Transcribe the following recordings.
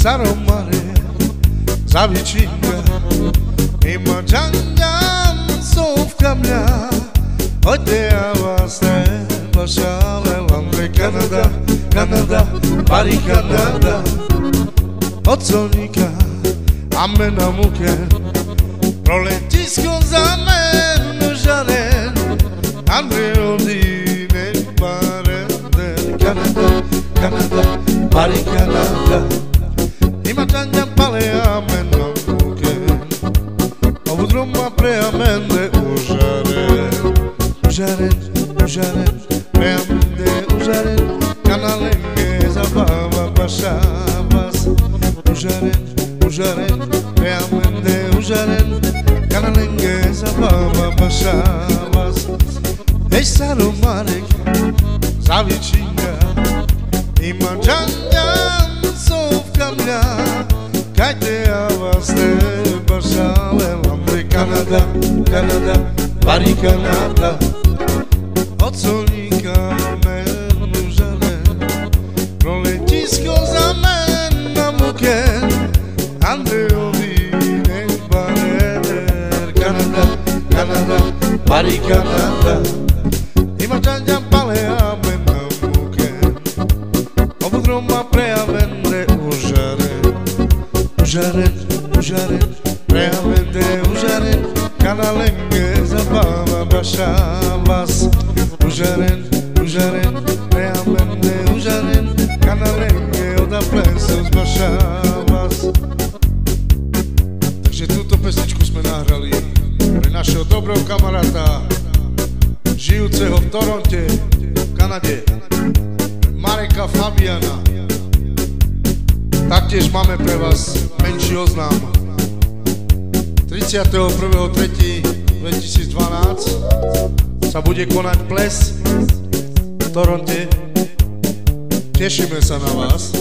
Sarò mare, za vicina, i mađanjam sovka mlja, odjeva se bašale lambre Kanada, Kanada, pari Kanada, od solnika, a me na muke, proletisko za mene žaren, Andre odine pare, Kanada, Kanada, pari Kanada. Ima čanjam pale amen na muke, ovu druma pre amende užaren, užaren, užaren, pre amende užaren, kanalenge zabava baša vas, užaren, užaren, pre amende užaren, kanalenge zabava baša vas. Ej Saro Marek, zavičinga, ima čanjam sovka mlja, kaj te vas ne bašale lambre Kanada, Kanada, pari Kanada, od solnika menu žale, proletisko za men na muke, Andrejovi nek bareder, Kanada, Kanada, pari Kanada, ima čanjam pale amen na muke, ovu druma pre amende užaren, užaren, užaren, pre amende užaren, kanalenge zabava baša vas, užaren, užaren, pre amende užaren, kanalenge odavle se uzbaša vas. Takže túto pesničku sme nahrali pre našeho dobrého kamaráta, žijúceho v Toronte, v Kanade, Mareka Fabiana. Taktiež máme pre vás menší oznám. 31.3.2012 sa bude konať ples v Toronte. Tešíme sa na vás.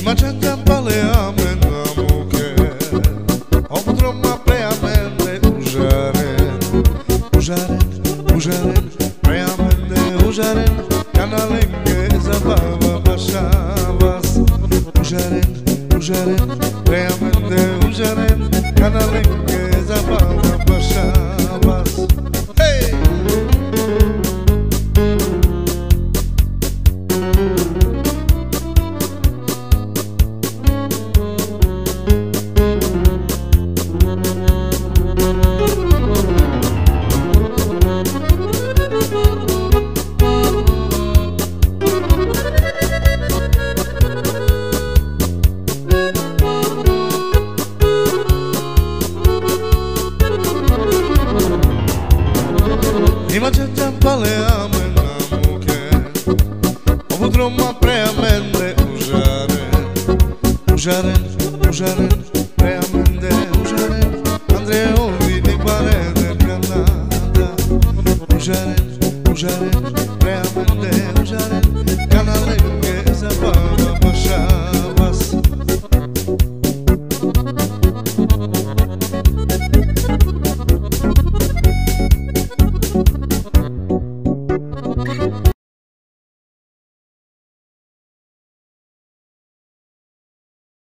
Mačanjam pale amen na muke, obdroma pre amende užaren, užaren, užaren, pre amende užaren, kanalenge zabava baša vas, užaren, užaren, pre amende užaren, kanalenge zabava baša vas. Hej! Ima čanjam pale amen na muke, ovu druma pre amende užaren, užaren, užaren, pre amende